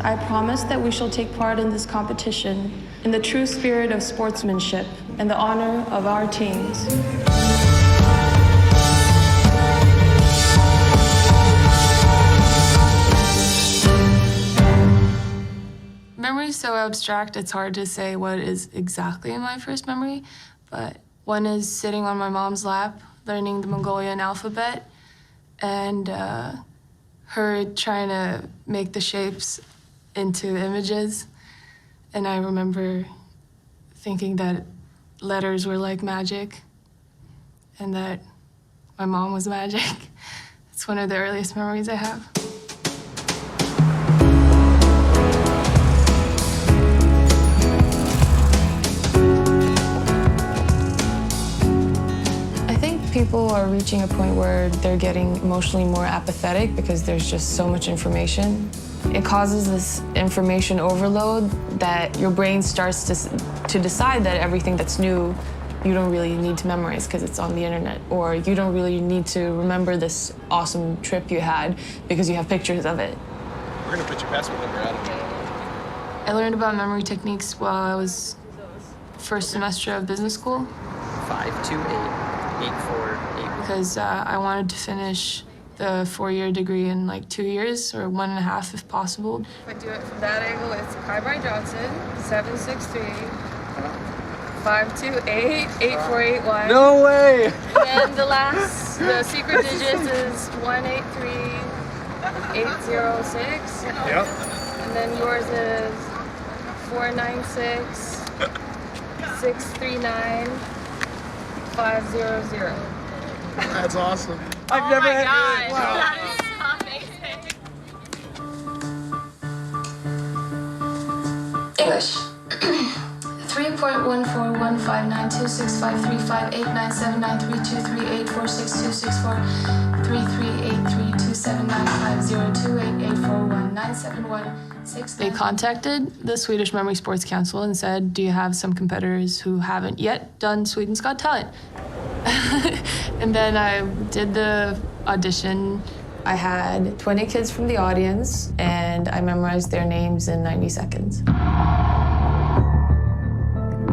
I promise that we shall take part in this competition in the true spirit of sportsmanship and the honor of our teams. Memory is so abstract, it's hard to say what is exactly my first memory, but one is sitting on my mom's lap, learning the Mongolian alphabet, and her trying to make the shapes into images. And I remember thinking that letters were like magic and that my mom was magic. It's one of the earliest memories I have. People are reaching a point where they're getting emotionally more apathetic because there's just so much information. It causes this information overload that your brain starts to decide that everything that's new you don't really need to memorize because it's on the internet, or you don't really need to remember this awesome trip you had because you have pictures of it. We're gonna put your password number out. I learned about memory techniques while I was first semester of business school. 528-848. Because I wanted to finish the 4-year degree in like 2 years or 1.5 if possible. If I do it from that angle, it's Kai Johnson, 763-528-8481. No way! And the secret digits is 183806. Yep. And then yours is 496-639-500. That's awesome. I've never had that. Wow. That is amazing. English. 3.14159265358979323384633832795028841971. They contacted the Swedish Memory Sports Council and said, do you have some competitors who haven't yet done Sweden's Got Talent? And then I did the audition. I had 20 kids from the audience, and I memorized their names in 90 seconds.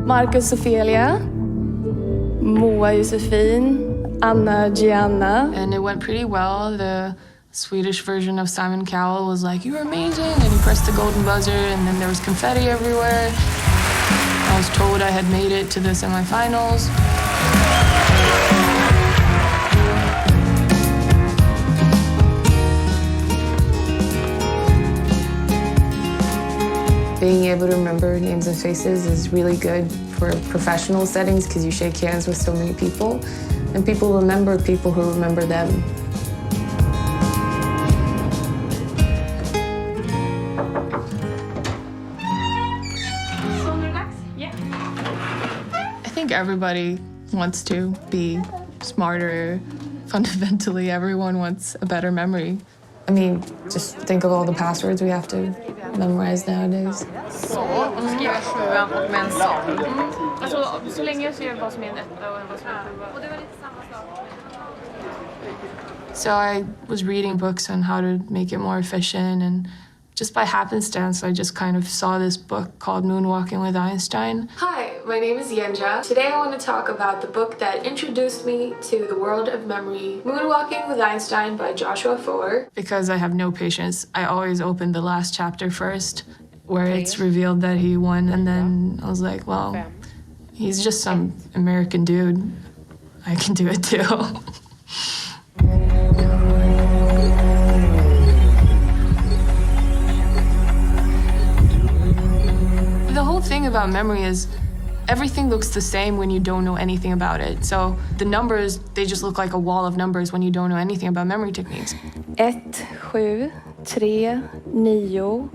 Marcus Ophelia, Moa Josefin, Anna Gianna. And it went pretty well. The Swedish version of Simon Cowell was like, "You're amazing," and he pressed the golden buzzer, and then there was confetti everywhere. I was told I had made it to the semifinals. Being able to remember names and faces is really good for professional settings because you shake hands with so many people, and people remember people who remember them. I think everybody wants to be smarter. Fundamentally, everyone wants a better memory. I mean, just think of all the passwords we have to memorize nowadays. Så, och så skriver jag 7 och med en sån. Alltså, så länge jag ser vad som är en 1 och vad som är en 7. Och det var lite samma sak. So I was reading books on how to make it more efficient, and just by happenstance, I just kind of saw this book called Moonwalking with Einstein. Hi, my name is Yenja. Today I want to talk about the book that introduced me to the world of memory, Moonwalking with Einstein by Joshua Foer. Because I have no patience, I always open the last chapter first, where it's revealed that he won, and then I was like, well, he's just some American dude. I can do it too. The whole thing about memory is everything looks the same when you don't know anything about it. So the numbers, they just look like a wall of numbers when you don't know anything about memory techniques. 1, 7, 3, 9,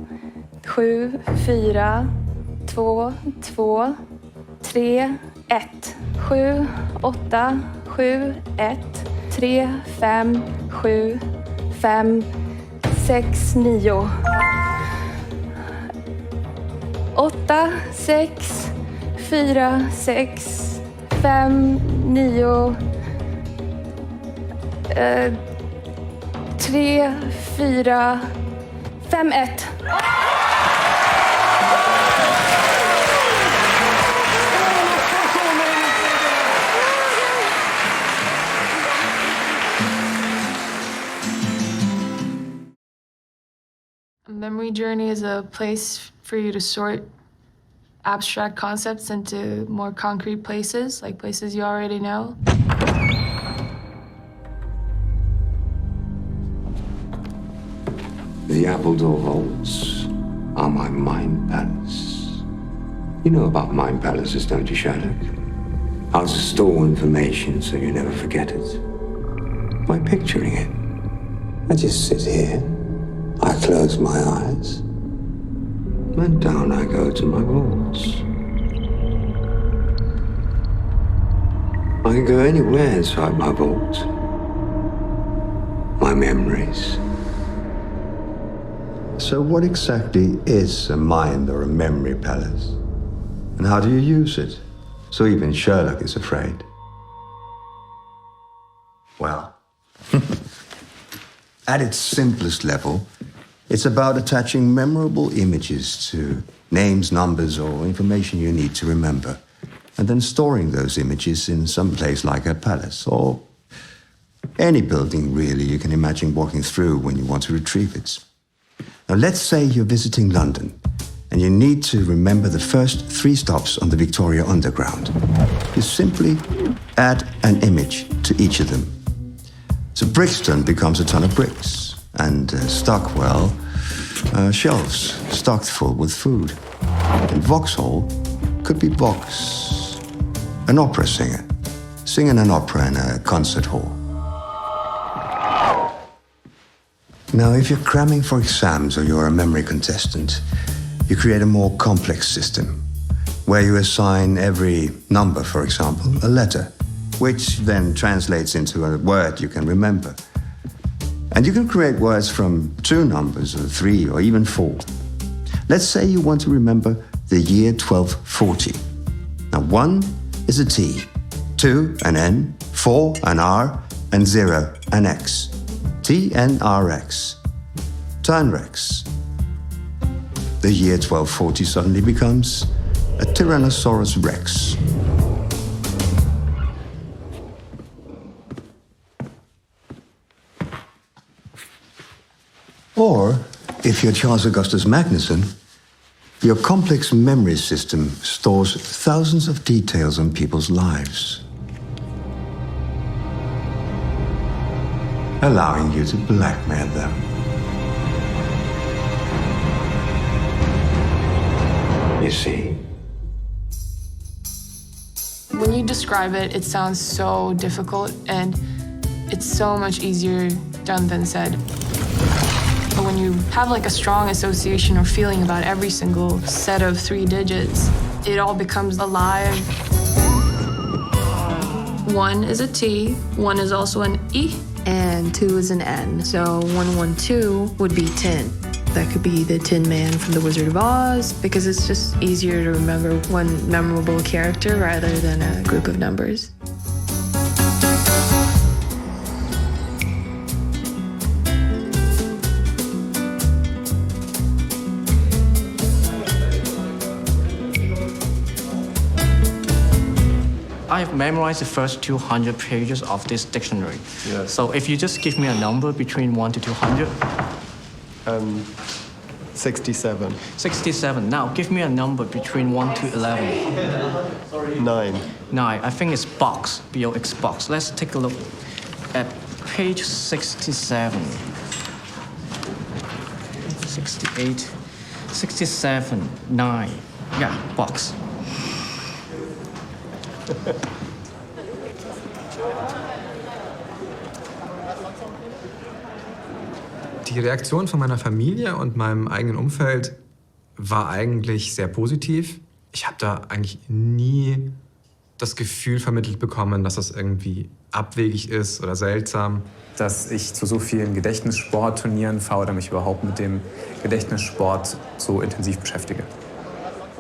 7, 4, 2, 2, 3, 1, 7, 8, 7, 1, 3, 5, 7, 5, 6, 9. 8, 6, 4, 6, 5, 9, 3, 4, 5, 1. Memory Journey is a place for you to sort abstract concepts into more concrete places, like places you already know. The Appledore vaults are my mind palace. You know about mind palaces, don't you, Sherlock? How to store information so you never forget it. By picturing it. I just sit here, I close my eyes, and down I go to my vaults. I can go anywhere inside my vault. My memories. So what exactly is a mind or a memory palace? And how do you use it? So even Sherlock is afraid. Well, at its simplest level, it's about attaching memorable images to names, numbers, or information you need to remember, and then storing those images in some place like a palace, or any building, really, you can imagine walking through when you want to retrieve it. Now, let's say you're visiting London, and you need to remember the first 3 stops on the Victoria Underground. You simply add an image to each of them. So Brixton becomes a ton of bricks, and Stockwell, shelves stocked full with food. And Vauxhall could be Vox, an opera singer, singing an opera in a concert hall. Now, if you're cramming for exams or you're a memory contestant, you create a more complex system, where you assign every number, for example, a letter, which then translates into a word you can remember. And you can create words from 2 numbers, or 3, or even 4. Let's say you want to remember the year 1240. Now, 1 is a T, 2 an N, 4 an R, and 0 an X. TNRX. Turnrex. The year 1240 suddenly becomes a Tyrannosaurus Rex. Or, if you're Charles Augustus Magnuson, your complex memory system stores thousands of details on people's lives, allowing you to blackmail them. You see? When you describe it, it sounds so difficult, and it's so much easier done than said. But when you have like a strong association or feeling about every single set of 3 digits, it all becomes alive. 1 is a T, 1 is also an E, and 2 is an N. So 112 would be tin. That could be the Tin Man from The Wizard of Oz, because it's just easier to remember one memorable character rather than a group of numbers. I've memorized the first 200 pages of this dictionary. Yes. So if you just give me a number between 1 to 200. 67. 67. Now give me a number between 1 to 11. 9. 9. I think it's box, B-O-X box. Let's take a look at page 67. 68. 67. 9. Yeah, box. Die Reaktion von meiner Familie und meinem eigenen Umfeld war eigentlich sehr positiv. Ich habe da eigentlich nie das Gefühl vermittelt bekommen, dass das irgendwie abwegig ist oder seltsam. Dass ich zu so vielen Gedächtnissportturnieren fahre oder mich überhaupt mit dem Gedächtnissport so intensiv beschäftige.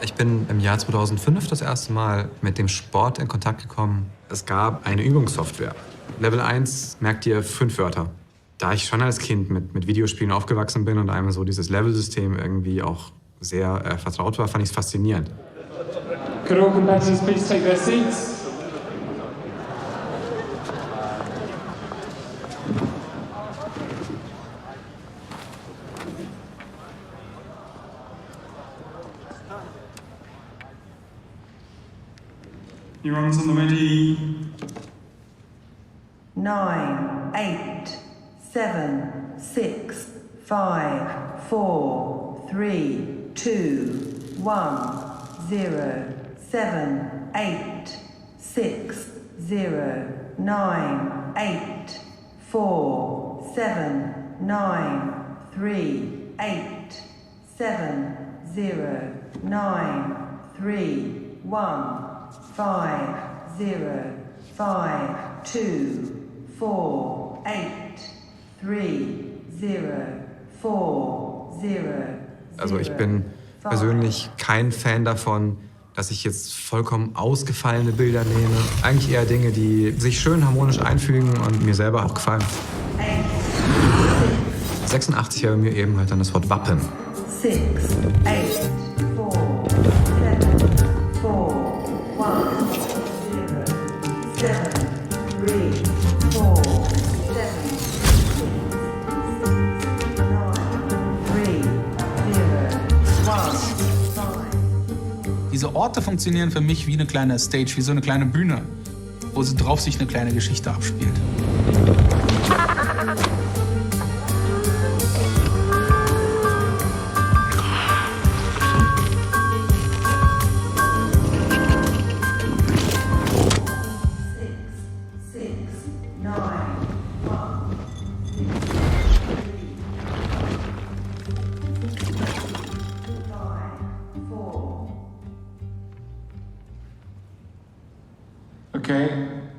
Ich bin im Jahr 2005 das erste Mal mit dem Sport in Kontakt gekommen. Es gab eine Übungssoftware. Level 1 merkt ihr 5 Wörter. Da ich schon als Kind mit Videospielen aufgewachsen bin und einem so dieses Level-System irgendwie auch sehr vertraut war, fand ich es faszinierend. Could all competitors please take their seats? Your arms on the ready. 9, 8, 7, 6, 5, 4, 3, 2, 1, 0, 7, 8, 6, 0, 9, 8, 4, 7, 9, 3, 8, 7, 0, 9, 3, 1, 5, 0, 5, 2, 4, 8, 3, 0, 4, 0. Also ich bin persönlich kein Fan davon, dass ich jetzt vollkommen ausgefallene Bilder nehme. Eigentlich eher Dinge, die sich schön harmonisch einfügen und mir selber auch gefallen. 86 wäre bei mir eben halt dann das Wort Wappen. 6, 8, 4, 7, 4, 1, 0, 7, 3, 4, 7, 6, 9, 3, 0, 1, 5. Diese Orte funktionieren für mich wie eine kleine Stage, wie so eine kleine Bühne, wo sie drauf sich eine kleine Geschichte abspielt. Okay,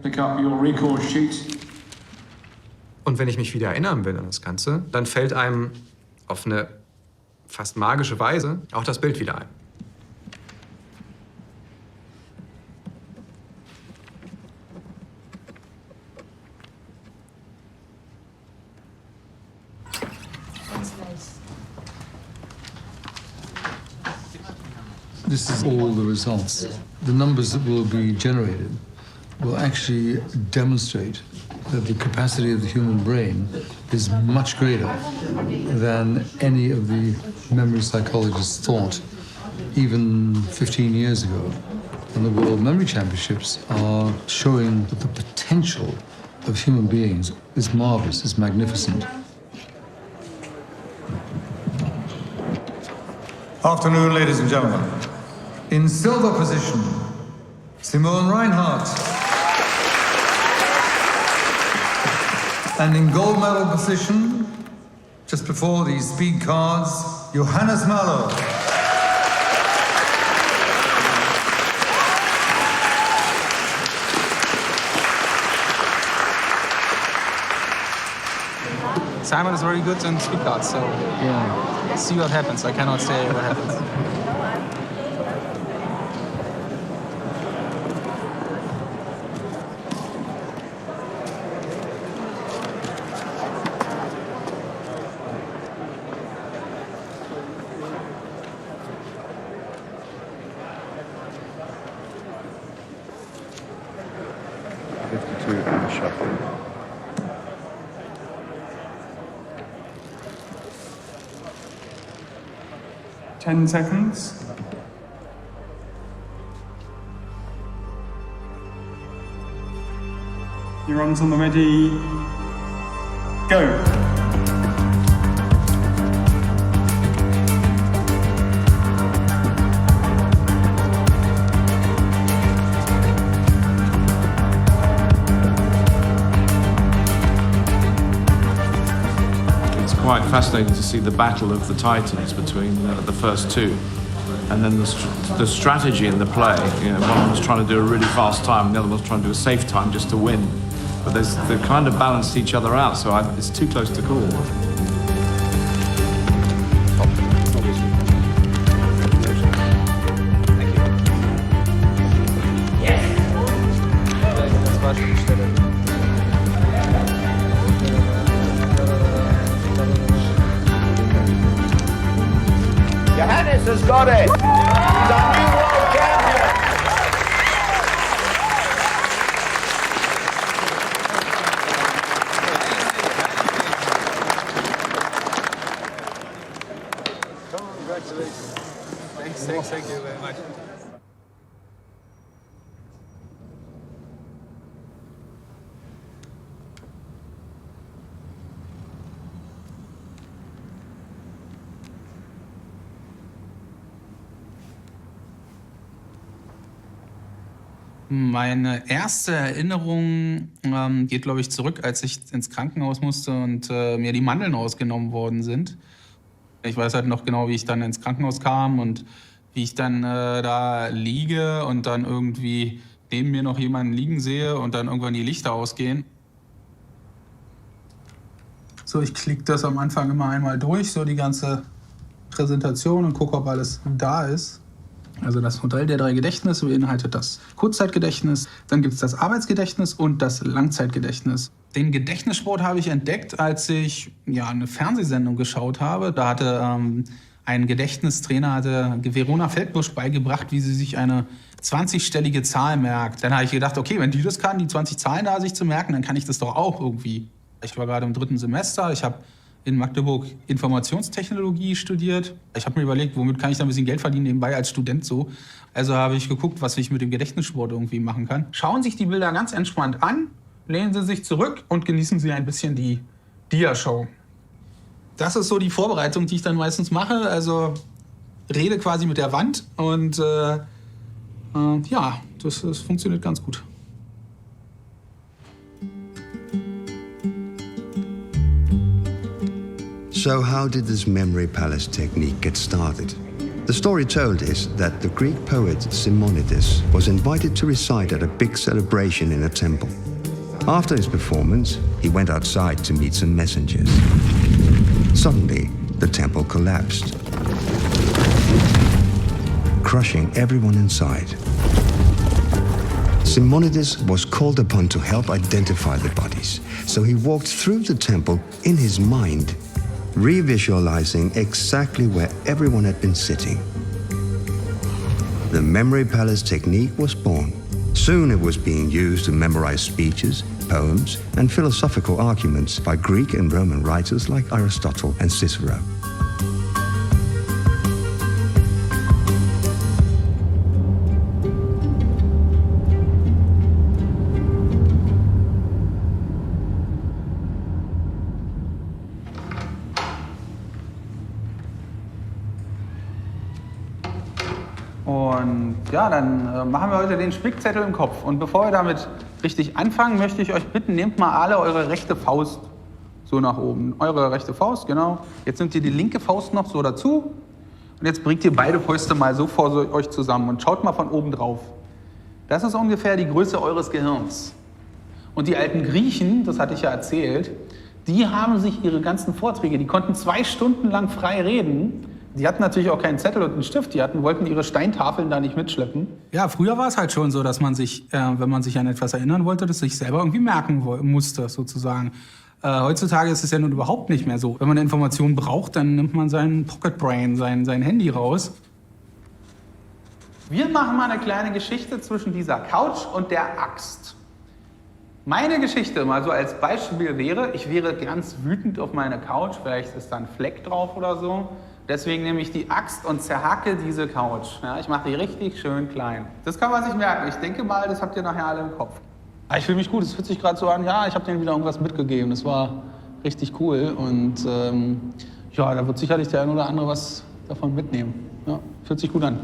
pick up your record sheet. Und wenn ich mich wieder erinnern will an das Ganze, dann fällt einem auf eine fast magische Weise auch das Bild wieder ein. This is all the results. The numbers that will be generated will actually demonstrate that the capacity of the human brain is much greater than any of the memory psychologists thought even 15 years ago. And the World Memory Championships are showing that the potential of human beings is marvelous, is magnificent. Afternoon, ladies and gentlemen. In silver position, Simone Reinhardt. And in gold medal position, just before these speed cards, Johannes Malo. Simon is very good on speed cards, so yeah, see what happens. I cannot say what happens. And the shuffle. Ten seconds. Your arms on the ready. Go. Quite fascinating to see the battle of the titans between the first two, and then the strategy in the play. You know, one was trying to do a really fast time, the other was trying to do a safe time just to win. But they kind of balanced each other out, so it's too close to call. Johannes has got it! He's our new world champion! Congratulations. Thank you very much. Meine erste Erinnerung geht, glaube ich, zurück, als ich ins Krankenhaus musste und mir die Mandeln ausgenommen worden sind. Ich weiß halt noch genau, wie ich dann ins Krankenhaus kam und wie ich dann da liege und dann irgendwie neben mir noch jemanden liegen sehe und dann irgendwann die Lichter ausgehen. So, ich klicke das am Anfang immer einmal durch, so die ganze Präsentation und gucke, ob alles da ist. Also das Modell der 3 Gedächtnisse beinhaltet das Kurzzeitgedächtnis, dann gibt es das Arbeitsgedächtnis und das Langzeitgedächtnis. Den Gedächtnissport habe ich entdeckt, als ich eine Fernsehsendung geschaut habe. Da hatte ein Gedächtnistrainer Verona Feldbusch beigebracht, wie sie sich eine 20-stellige Zahl merkt. Dann habe ich gedacht, okay, wenn die das kann, die 20 Zahlen da sich zu merken, dann kann ich das doch auch irgendwie. Ich war gerade im 3. Semester, ich habe in Magdeburg Informationstechnologie studiert. Ich habe mir überlegt, womit kann ich da ein bisschen Geld verdienen nebenbei als Student so. Also habe ich geguckt, was ich mit dem Gedächtnissport irgendwie machen kann. Schauen sich die Bilder ganz entspannt an, lehnen Sie sich zurück und genießen Sie ein bisschen die Dia-Show. Das ist so die Vorbereitung, die ich dann meistens mache. Also rede quasi mit der Wand und das funktioniert ganz gut. So how did this memory palace technique get started? The story told is that the Greek poet Simonides was invited to recite at a big celebration in a temple. After his performance, he went outside to meet some messengers. Suddenly, the temple collapsed, crushing everyone inside. Simonides was called upon to help identify the bodies, so he walked through the temple in his mind, revisualizing exactly where everyone had been sitting. The memory palace technique was born. Soon it was being used to memorize speeches, poems, and philosophical arguments by Greek and Roman writers like Aristotle and Cicero. Und dann machen wir heute den Spickzettel im Kopf. Und bevor wir damit richtig anfangen, möchte ich euch bitten, nehmt mal alle eure rechte Faust so nach oben. Eure rechte Faust, genau. Jetzt nehmt ihr die linke Faust noch so dazu. Und jetzt bringt ihr beide Fäuste mal so vor euch zusammen und schaut mal von oben drauf. Das ist ungefähr die Größe eures Gehirns. Und die alten Griechen, das hatte ich ja erzählt, die haben sich ihre ganzen Vorträge, die konnten 2 Stunden lang frei reden. Die hatten natürlich auch keinen Zettel und einen Stift, wollten ihre Steintafeln da nicht mitschleppen. Ja, früher war es halt schon so, dass man sich, wenn man sich an etwas erinnern wollte, das sich selber irgendwie merken musste, sozusagen. Heutzutage ist es ja nun überhaupt nicht mehr so. Wenn man eine Information braucht, dann nimmt man sein Pocket Brain, sein Handy raus. Wir machen mal eine kleine Geschichte zwischen dieser Couch und der Axt. Meine Geschichte mal so als Beispiel wäre, ich wäre ganz wütend auf meine Couch, vielleicht ist da ein Fleck drauf oder so. Deswegen nehme ich die Axt und zerhacke diese Couch. Ja, ich mache die richtig schön klein. Das kann man sich merken. Ich denke mal, das habt ihr nachher alle im Kopf. Ich fühle mich gut. Es fühlt sich gerade so an, ja, ich habe denen wieder irgendwas mitgegeben. Das war richtig cool. Und da wird sicherlich der ein oder andere was davon mitnehmen. Ja, fühlt sich gut an.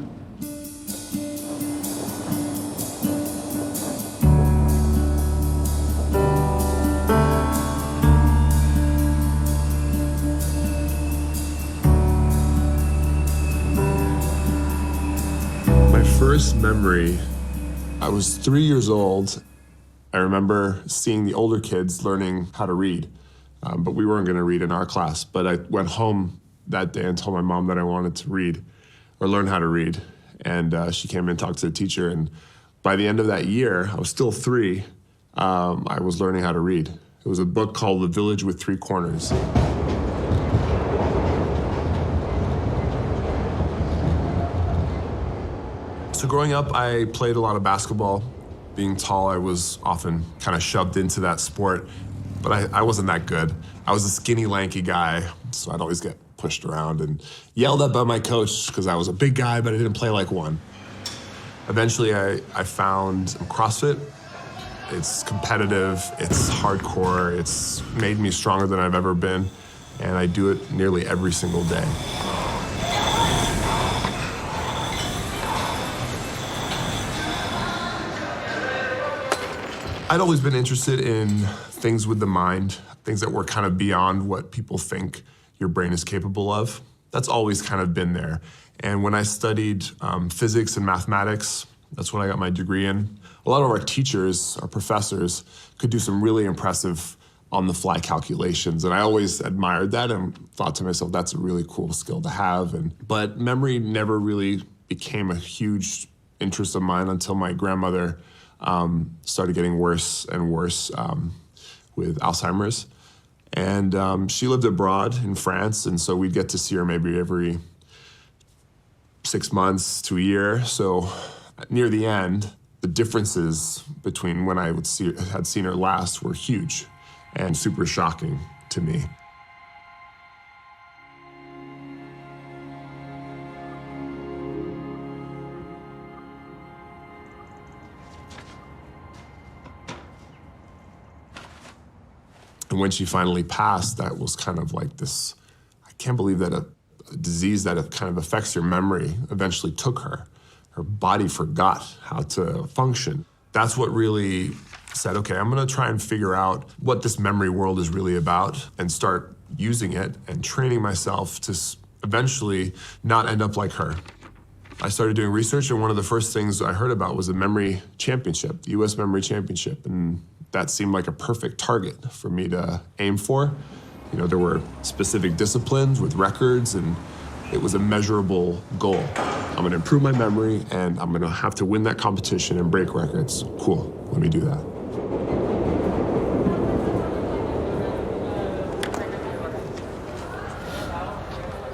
First memory, I was 3 years old. I remember seeing the older kids learning how to read, but we weren't going to read in our class. But I went home that day and told my mom that I wanted to read or learn how to read. And she came and talked to the teacher. And by the end of that year, I was still 3, I was learning how to read. It was a book called The Village with Three Corners. So growing up, I played a lot of basketball. Being tall, I was often kind of shoved into that sport, but I wasn't that good. I was a skinny, lanky guy, so I'd always get pushed around and yelled at by my coach because I was a big guy, but I didn't play like one. Eventually, I found CrossFit. It's competitive, it's hardcore, it's made me stronger than I've ever been, and I do it nearly every single day. I'd always been interested in things with the mind, things that were kind of beyond what people think your brain is capable of. That's always kind of been there. And when I studied physics and mathematics, that's when I got my degree in. A lot of our teachers, our professors, could do some really impressive on-the-fly calculations. And I always admired that and thought to myself, that's a really cool skill to have. But memory never really became a huge interest of mine until my grandmother started getting worse and worse with Alzheimer's. And she lived abroad in France, and so we'd get to see her maybe every 6 months to a year. So near the end, the differences between when I had seen her last were huge and super shocking to me. And when she finally passed, that was kind of like this, I can't believe that a disease that kind of affects your memory eventually took her. Her body forgot how to function. That's what really said, okay, I'm gonna try and figure out what this memory world is really about and start using it and training myself to eventually not end up like her. I started doing research, and one of the first things I heard about was the memory championship, the US Memory Championship, and that seemed like a perfect target for me to aim for. You know, there were specific disciplines with records, and it was a measurable goal. I'm gonna improve my memory, and I'm gonna have to win that competition and break records. Cool, let me do that.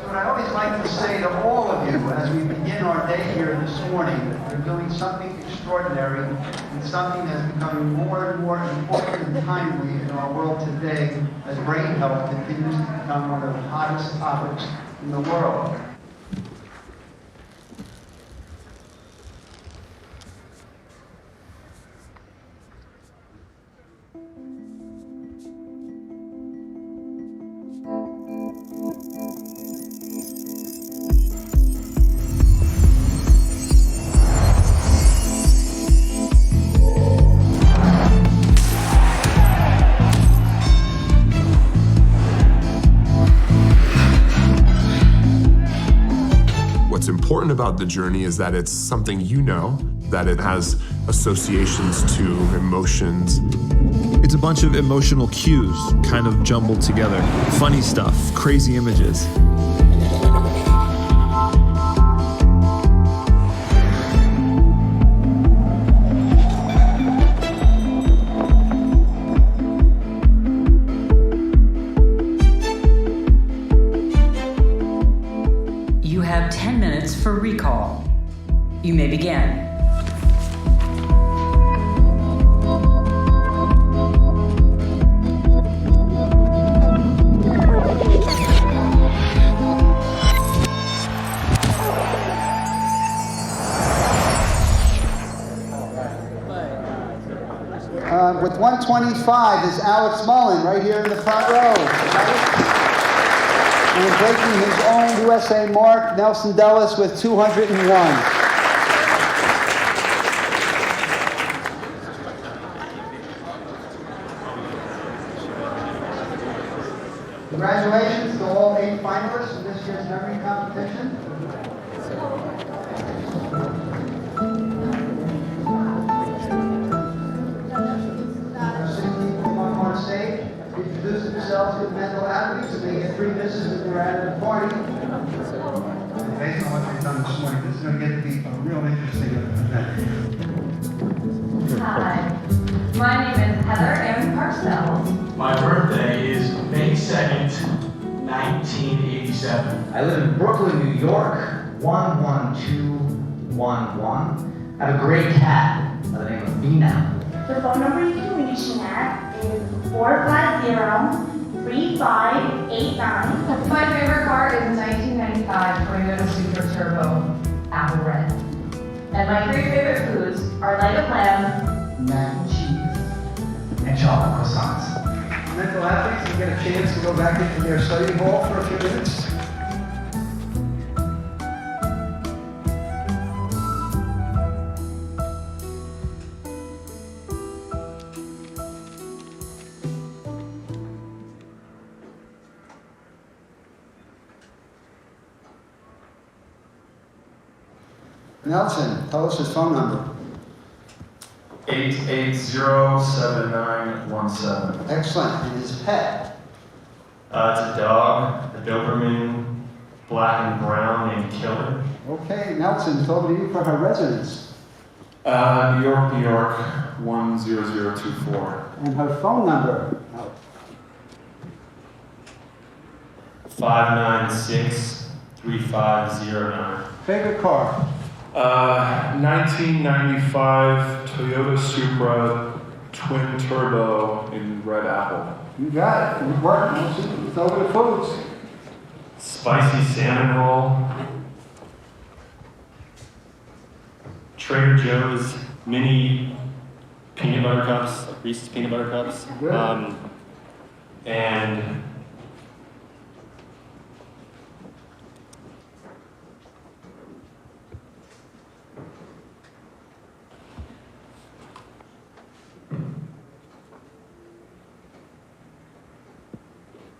What I always like to say to all of you as we begin our day here this morning, that we're doing something extraordinary and something that's becoming more and more important and timely in our world today as brain health continues to become one of the hottest topics in the world. What's important about the journey is that it's something you know, that it has associations to emotions. It's a bunch of emotional cues, kind of jumbled together. Funny stuff, crazy images. You have 10 minutes for recall. You may begin. With 125 is Alex Mullen right here in the front row. And breaking his own USA mark, Nelson Dellis with 201. Congratulations to all 8 finalists in this year's memory competition. On stage, introduce themselves to mental athletes, and they get 3 misses if they're at the party. Based on what they've done this morning, this is going to get to be a real interesting event. Hi, my name is Heather Ann Parcells. My birthday is May 2nd, 1987. I live in Brooklyn, New York, 11211. I have a gray cat by the name of Vina. The phone number you can reach me at is 450-3589. My favorite car is a 1995 Toyota Super Turbo Apple Red. And my 3 favorite foods are leg of lamb, mac and cheese, And chocolate croissants. Mental athletes, you get a chance to go back into their study hall for a few minutes. Nelson, tell us his phone number. 880-7917. Excellent. And his pet? It's a dog, a Doberman, black and brown, named Killer. Okay, Nelson, it's over to you for her residence. New York, New York, 10024. And her phone number? 596-3509. Favorite car? 1995 Toyota Supra twin turbo in red apple. You got it. Good work, Nelson. It's over to foods. Spicy salmon roll. Trader Joe's mini peanut butter cups, like Reese's peanut butter cups. Good. And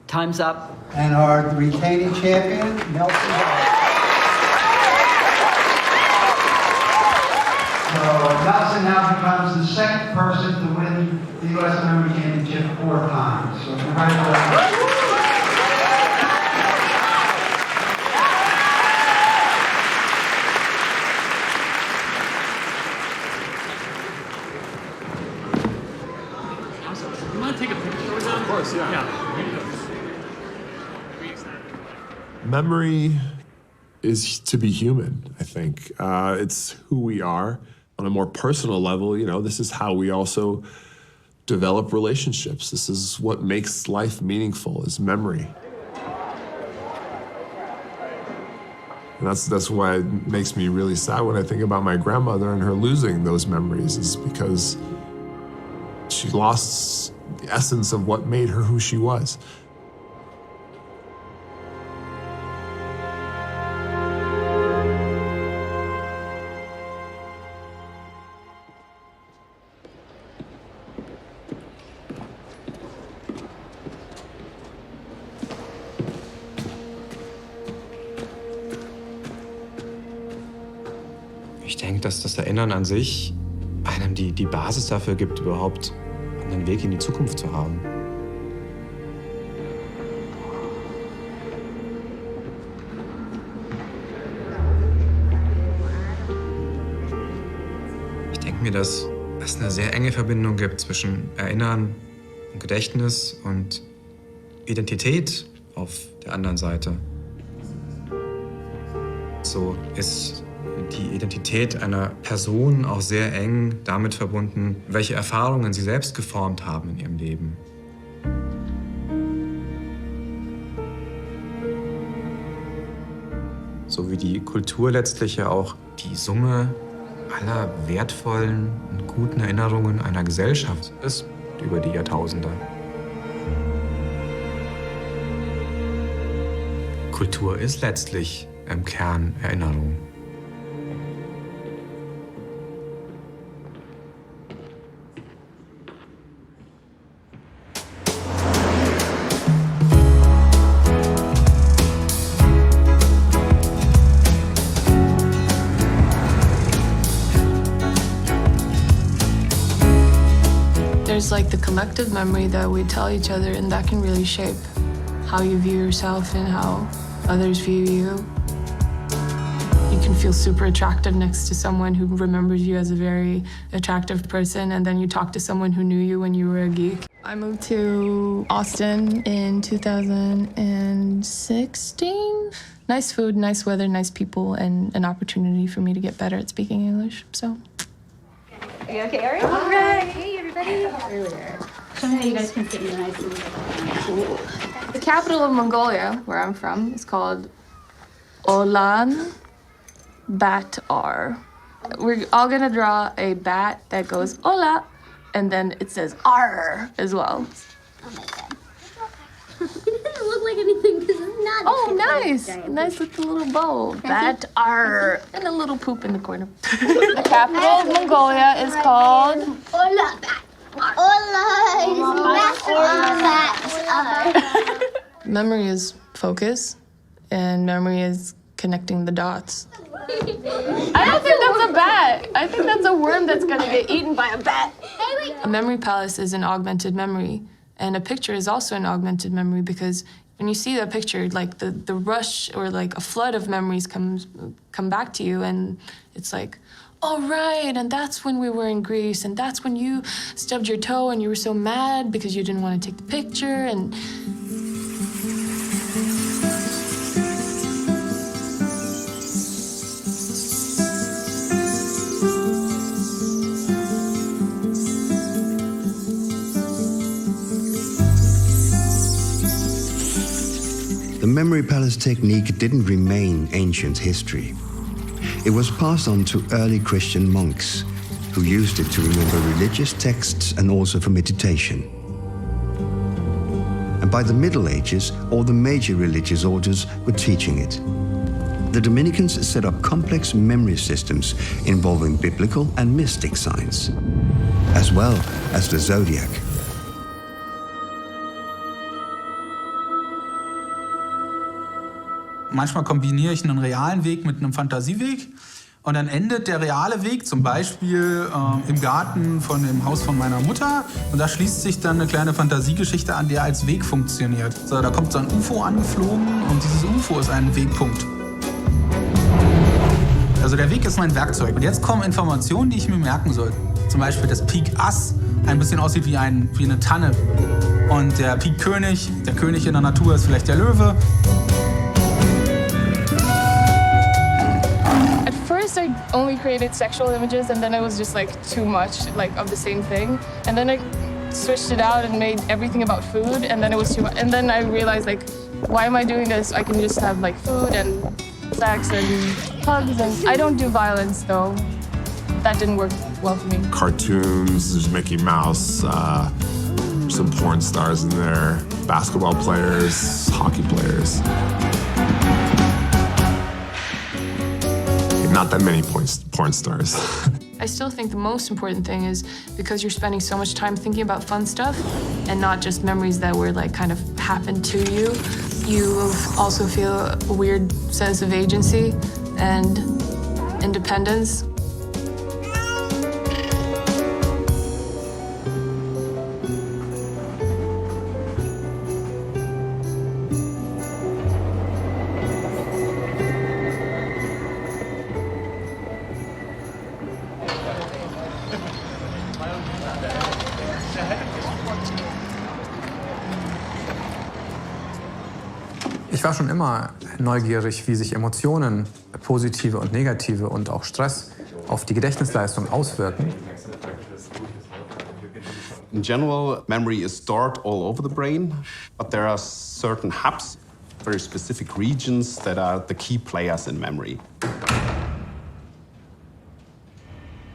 Time's up. And our retaining champion, Nelson. So Nelson now becomes the second person to win the U.S. Memory Championship 4 times. So congratulations. You want to take a picture with them? Of course, yeah. Memory is to be human, I think. It's who we are. On a more personal level, this is how we also develop relationships. This is what makes life meaningful, is memory. And that's why it makes me really sad when I think about my grandmother and her losing those memories, is because she lost the essence of what made her who she was. Ich denke, dass das Erinnern an sich einem die Basis dafür gibt, überhaupt einen Weg in die Zukunft zu haben. Ich denke mir, dass es eine sehr enge Verbindung gibt zwischen Erinnern und Gedächtnis und Identität auf der anderen Seite. So ist die Identität einer Person auch sehr eng damit verbunden, welche Erfahrungen sie selbst geformt haben in ihrem Leben. So wie die Kultur letztlich ja auch die Summe aller wertvollen und guten Erinnerungen einer Gesellschaft ist über die Jahrtausende. Kultur ist letztlich im Kern Erinnerung. There's like the collective memory that we tell each other, and that can really shape how you view yourself and how others view you. You can feel super attractive next to someone who remembers you as a very attractive person, and then you talk to someone who knew you when you were a geek. I moved to Austin in 2016. Nice food, nice weather, nice people, and an opportunity for me to get better at speaking English, so. Are you okay, Ariel? All right. Hey, everybody. Show me how you guys can fit in nicely. The capital of Mongolia, where I'm from, is called Ulaanbaatar. We're all gonna draw a bat that goes Ola, and then it says R as well. Oh my god. It doesn't look like anything because it's not. Oh, nice. Nice with the little bow. Bat R. And a little poop in the corner. The capital of Mongolia is called Ulaanbaatar. Memory is focus, and memory is connecting the dots. I don't think that's a bat. I think that's a worm that's gonna get eaten by a bat. A memory palace is an augmented memory, and a picture is also an augmented memory because when you see that picture, like the rush or like a flood of memories come back to you, and it's like, oh right, and that's when we were in Greece, and that's when you stubbed your toe and you were so mad because you didn't want to take the picture, and The memory palace technique didn't remain ancient history. It was passed on to early Christian monks, who used it to remember religious texts and also for meditation. And by the Middle Ages, all the major religious orders were teaching it. The Dominicans set up complex memory systems involving biblical and mystic science, as well as the zodiac. Manchmal kombiniere ich einen realen Weg mit einem Fantasieweg und dann endet der reale Weg zum Beispiel im Garten von dem Haus von meiner Mutter und da schließt sich dann eine kleine Fantasiegeschichte an, die als Weg funktioniert. So, da kommt so ein UFO angeflogen und dieses UFO ist ein Wegpunkt. Also der Weg ist mein Werkzeug und jetzt kommen Informationen, die ich mir merken soll. Zum Beispiel das Pik Ass ein bisschen aussieht wie eine Tanne und der Pik König, der König in der Natur ist vielleicht der Löwe. I only created sexual images, and then it was just like too much like of the same thing, and then I switched it out and made everything about food, and then it was too much, and then I realized like, why am I doing this? I can just have like food and sex and hugs, and I don't do violence though. That didn't work well for me. Cartoons, there's Mickey Mouse, some porn stars in there, basketball players, hockey players. Not that many porn stars. I still think the most important thing is because you're spending so much time thinking about fun stuff and not just memories that were like kind of happened to you, you also feel a weird sense of agency and independence. Ich war schon immer neugierig, wie sich Emotionen, positive und negative und auch Stress auf die Gedächtnisleistung auswirken. In general, memory is stored all over the brain, but there are certain hubs, very specific regions that are the key players in memory.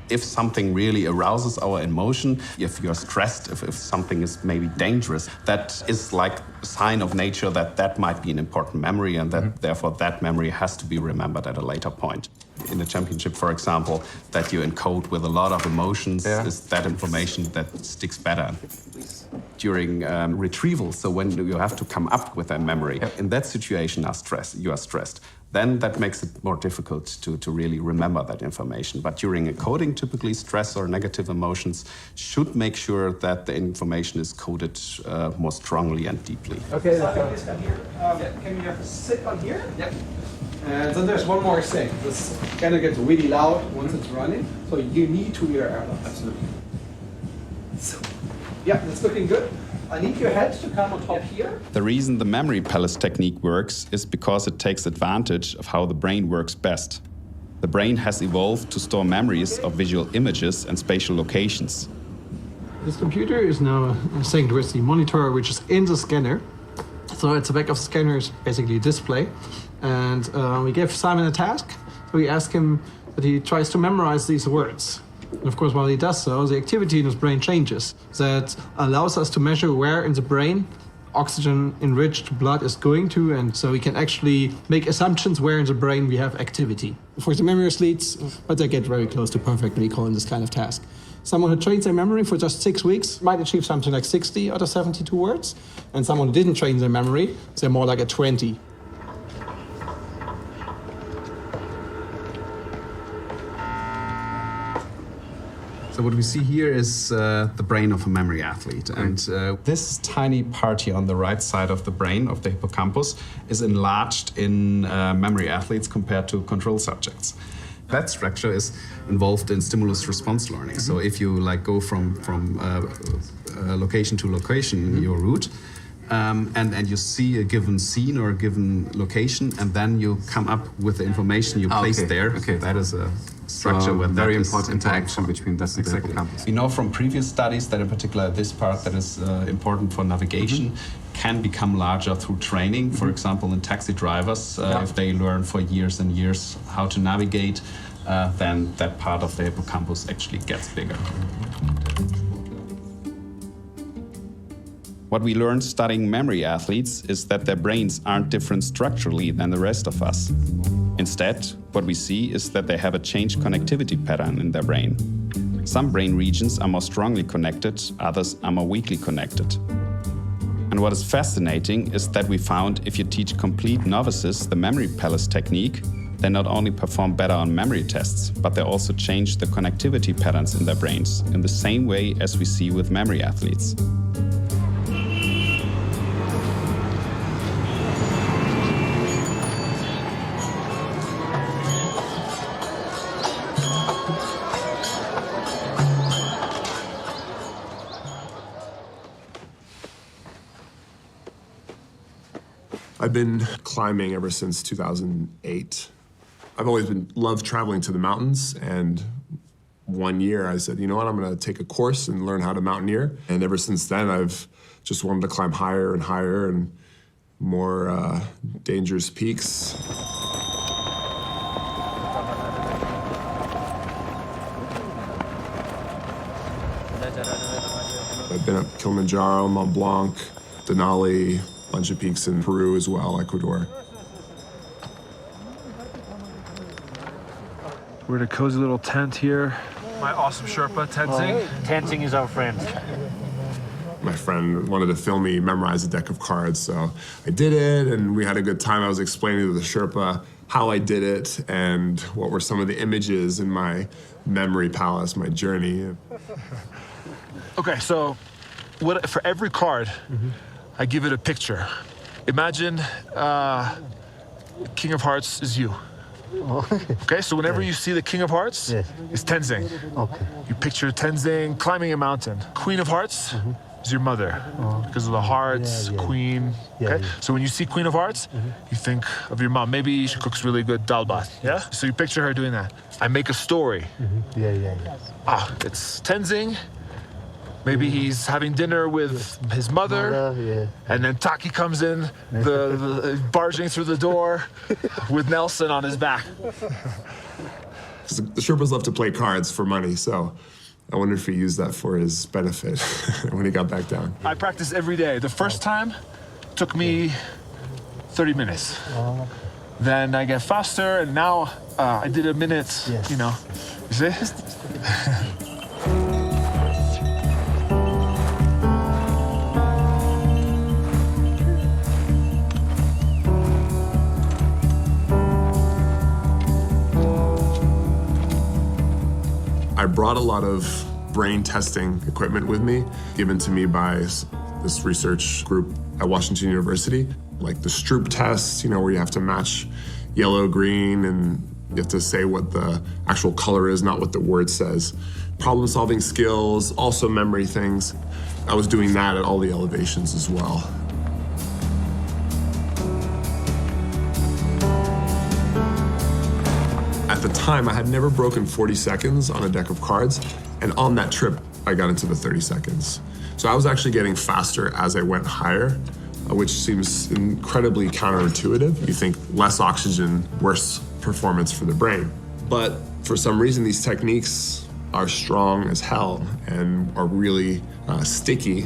If something really arouses our emotion, if you're stressed, if something is maybe dangerous, that is like a sign of nature that that might be an important memory and that therefore that memory has to be remembered at a later point. In a championship, for example, that you encode with a lot of emotions is that information that sticks better. During retrieval, so when you have to come up with a memory, in that situation you are stressed. Then that makes it more difficult to really remember that information. But during encoding, typically stress or negative emotions should make sure that the information is coded more strongly and deeply. Okay, can you sit on here? Yep. And then there's one more thing. This kind of gets really loud once it's running, so you need to ear airflow. Absolutely. So, yeah, that's looking good. I need your head to come on top here. The reason the memory palace technique works is because it takes advantage of how the brain works best. The brain has evolved to store memories of visual images and spatial locations. This computer is now saying towards the monitor, which is in the scanner. So at the back of the scanner is basically a display. And we give Simon a task. So we ask him that he tries to memorize these words. And of course, while he does so, the activity in his brain changes. That allows us to measure where in the brain oxygen-enriched blood is going to, and so we can actually make assumptions where in the brain we have activity. Of course, the memory athletes, but they get very close to perfect recall in this kind of task. Someone who trains their memory for just 6 weeks might achieve something like 60 out of 72 words, and someone who didn't train their memory, they're more like a 20. So what we see here is the brain of a memory athlete. And this tiny part here on the right side of the brain, of the hippocampus, is enlarged in memory athletes compared to control subjects. That structure is involved in stimulus-response learning. So if you go from location to location in your route, and you see a given scene or a given location, and then you come up with the information you placed there. Okay. That is a structure where very that is important interaction between this and the hippocampus. We know from previous studies that in particular this part that is important for navigation can become larger through training. For example, in taxi drivers, if they learn for years and years how to navigate, then that part of the hippocampus actually gets bigger. What we learned studying memory athletes is that their brains aren't different structurally than the rest of us. Instead, what we see is that they have a changed connectivity pattern in their brain. Some brain regions are more strongly connected, others are more weakly connected. And what is fascinating is that we found if you teach complete novices the memory palace technique, they not only perform better on memory tests, but they also change the connectivity patterns in their brains in the same way as we see with memory athletes. I've been climbing ever since 2008. I've always loved traveling to the mountains, and one year I said, you know what, I'm gonna take a course and learn how to mountaineer. And ever since then, I've just wanted to climb higher and higher and more dangerous peaks. I've been up Kilimanjaro, Mont Blanc, Denali, a bunch of peaks in Peru as well, Ecuador. We're in a cozy little tent here. My awesome Sherpa, Tenzing. Tenzing is our friend. My friend wanted to film me memorize a deck of cards, so I did it, and we had a good time. I was explaining to the Sherpa how I did it and what were some of the images in my memory palace, my journey. Okay, so for every card, I give it a picture. Imagine King of Hearts is you. Okay, so whenever you see the King of Hearts, it's Tenzing. Okay. You picture Tenzing climbing a mountain. Queen of Hearts is your mother because of the hearts, queen. Okay, so when you see Queen of Hearts, you think of your mom. Maybe she cooks really good dal bhat. Yeah, so you picture her doing that. I make a story. It's Tenzing. Maybe he's having dinner with his mother, and then Taki comes in, barging through the door with Nelson on his back. The Sherpas love to play cards for money, so I wonder if he used that for his benefit when he got back down. I practice every day. The first time took me 30 minutes. Then I get faster, and now I did a minute, you know. You see? I brought a lot of brain testing equipment with me, given to me by this research group at Washington University, like the Stroop test, you know, where you have to match yellow, green, and you have to say what the actual color is, not what the word says. Problem-solving skills, also memory things. I was doing that at all the elevations as well. At the time, I had never broken 40 seconds on a deck of cards, and on that trip, I got into the 30 seconds. So I was actually getting faster as I went higher, which seems incredibly counterintuitive. You think less oxygen, worse performance for the brain. But for some reason, these techniques are strong as hell and are really sticky.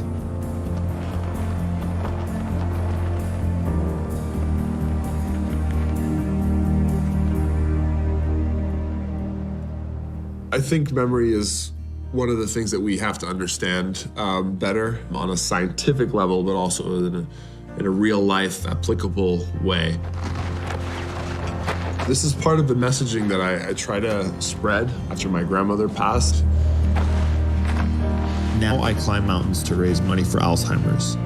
I think memory is one of the things that we have to understand better on a scientific level, but also in a real-life, applicable way. This is part of the messaging that I try to spread after my grandmother passed. Now I climb mountains to raise money for Alzheimer's.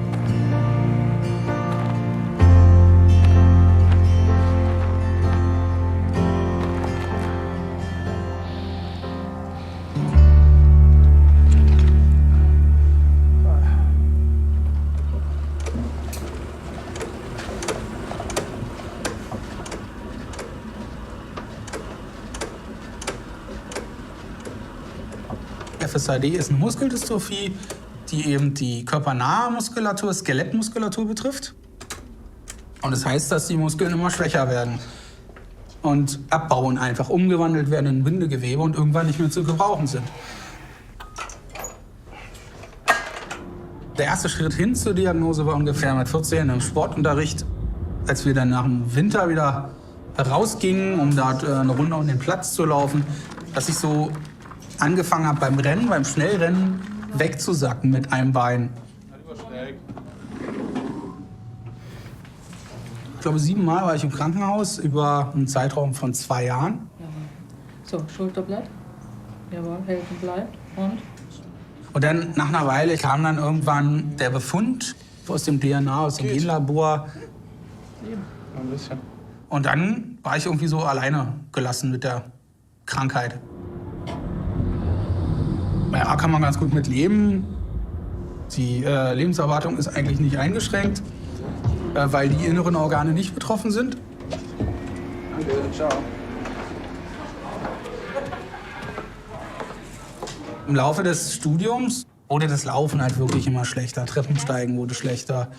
FSAD ist eine Muskeldystrophie, die eben die körpernahe Muskulatur, Skelettmuskulatur betrifft. Und das heißt, dass die Muskeln immer schwächer werden und abbauen, einfach umgewandelt werden in Bindegewebe und irgendwann nicht mehr zu gebrauchen sind. Der erste Schritt hin zur Diagnose war ungefähr mit 14 im Sportunterricht, als wir dann nach dem Winter wieder rausgingen, um da eine Runde um den Platz zu laufen, dass ich so angefangen habe beim Rennen, beim Schnellrennen wegzusacken mit einem Bein. Ich glaube, 7 Mal war ich im Krankenhaus über einen Zeitraum von 2 Jahren. So, Schulterblatt. Jawohl, Hälfte bleibt. Und dann nach einer Weile kam dann irgendwann der Befund aus dem DNA, aus dem Genlabor. Und dann war ich irgendwie so alleine gelassen mit der Krankheit. Ja, kann man ganz gut mit leben. Die Lebenserwartung ist eigentlich nicht eingeschränkt, weil die inneren Organe nicht betroffen sind. Danke, ciao. Im Laufe des Studiums wurde das Laufen halt wirklich immer schlechter. Treppensteigen wurde schlechter.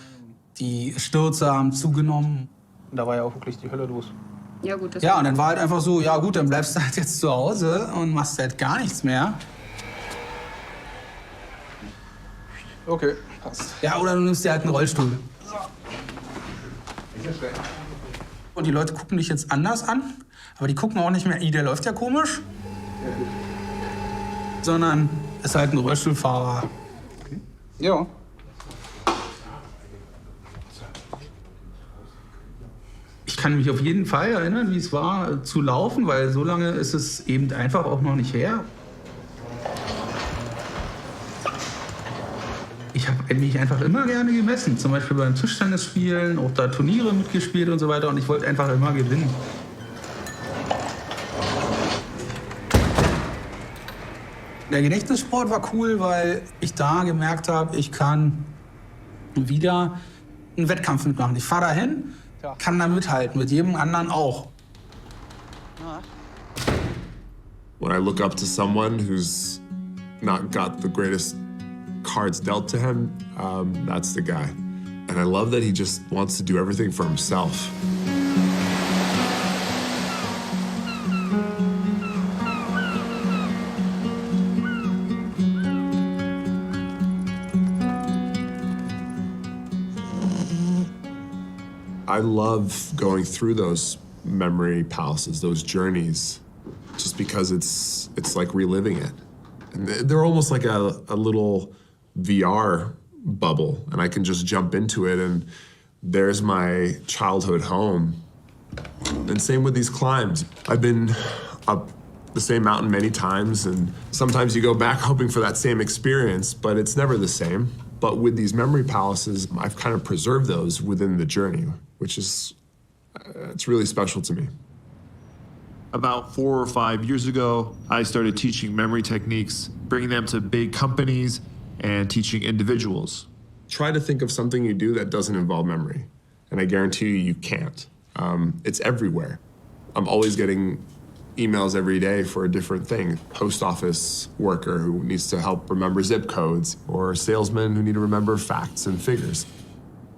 Die Stürze haben zugenommen. Und da war ja auch wirklich die Hölle los. Ja, gut. Ja, und dann war halt einfach so, ja gut, dann bleibst du halt jetzt zu Hause und machst halt gar nichts mehr. Okay, passt. Ja, oder du nimmst dir halt einen Rollstuhl. Und die Leute gucken dich jetzt anders an, aber die gucken auch nicht mehr, der läuft ja komisch. Sondern ist halt ein Rollstuhlfahrer. Okay. Ja. Ich kann mich auf jeden Fall erinnern, wie es war, zu laufen, weil so lange ist es eben einfach auch noch nicht her. Ich habe mich einfach immer gerne gemessen, zum Beispiel beim Tischtennisspielen, auch da Turniere mitgespielt und so weiter und ich wollte einfach immer gewinnen. Der Gedächtnissport war cool, weil ich da gemerkt habe, ich kann wieder einen Wettkampf mitmachen. Ich fahre dahin, kann da mithalten, mit jedem anderen auch. When I look up to someone who's not got the greatest cards dealt to him, that's the guy. And I love that he just wants to do everything for himself. I love going through those memory palaces, those journeys, just because it's like reliving it. And they're almost like a little VR bubble, and I can just jump into it, and there's my childhood home. And same with these climbs. I've been up the same mountain many times, and sometimes you go back hoping for that same experience, but it's never the same. But with these memory palaces, I've kind of preserved those within the journey, which is, it's really special to me. About 4 or 5 years ago, I started teaching memory techniques, bringing them to big companies and teaching individuals. Try to think of something you do that doesn't involve memory, and I guarantee you can't. It's everywhere. I'm always getting emails every day for a different thing. Post office worker who needs to help remember zip codes, or salesmen who need to remember facts and figures.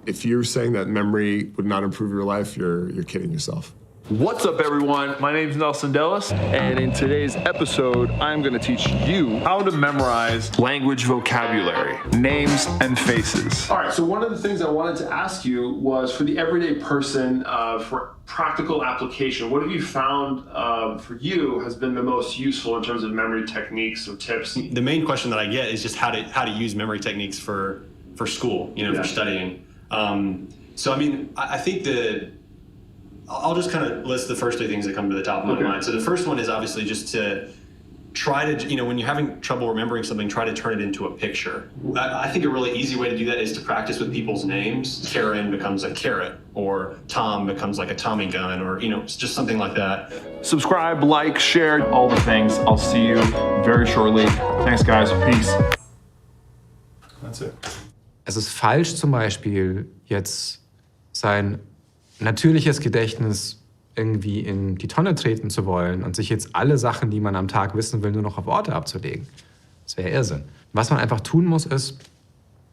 If you're saying that memory would not improve your life, you're kidding yourself. What's up, everyone? My name's Nelson Dellis, and in today's episode, I'm going to teach you how to memorize language vocabulary, names and faces. All right, so one of the things I wanted to ask you was for the everyday person, for practical application, what have you found for you has been the most useful in terms of memory techniques or tips? The main question that I get is just how to use memory techniques for school, for studying. So, I mean, I think I'll just kind of list the first 2 things that come to the top of my mind. So the first one is obviously just to try to, when you're having trouble remembering something, try to turn it into a picture. I think a really easy way to do that is to practice with people's names. Karen becomes a carrot, or Tom becomes like a Tommy gun, or, just something like that. Subscribe, like, share, all the things. I'll see you very shortly. Thanks, guys. Peace. That's it. Es ist falsch, zum Beispiel jetzt sein natürliches Gedächtnis irgendwie in die Tonne treten zu wollen und sich jetzt alle Sachen, die man am Tag wissen will, nur noch auf Orte abzulegen. Das wäre Irrsinn. Was man einfach tun muss, ist,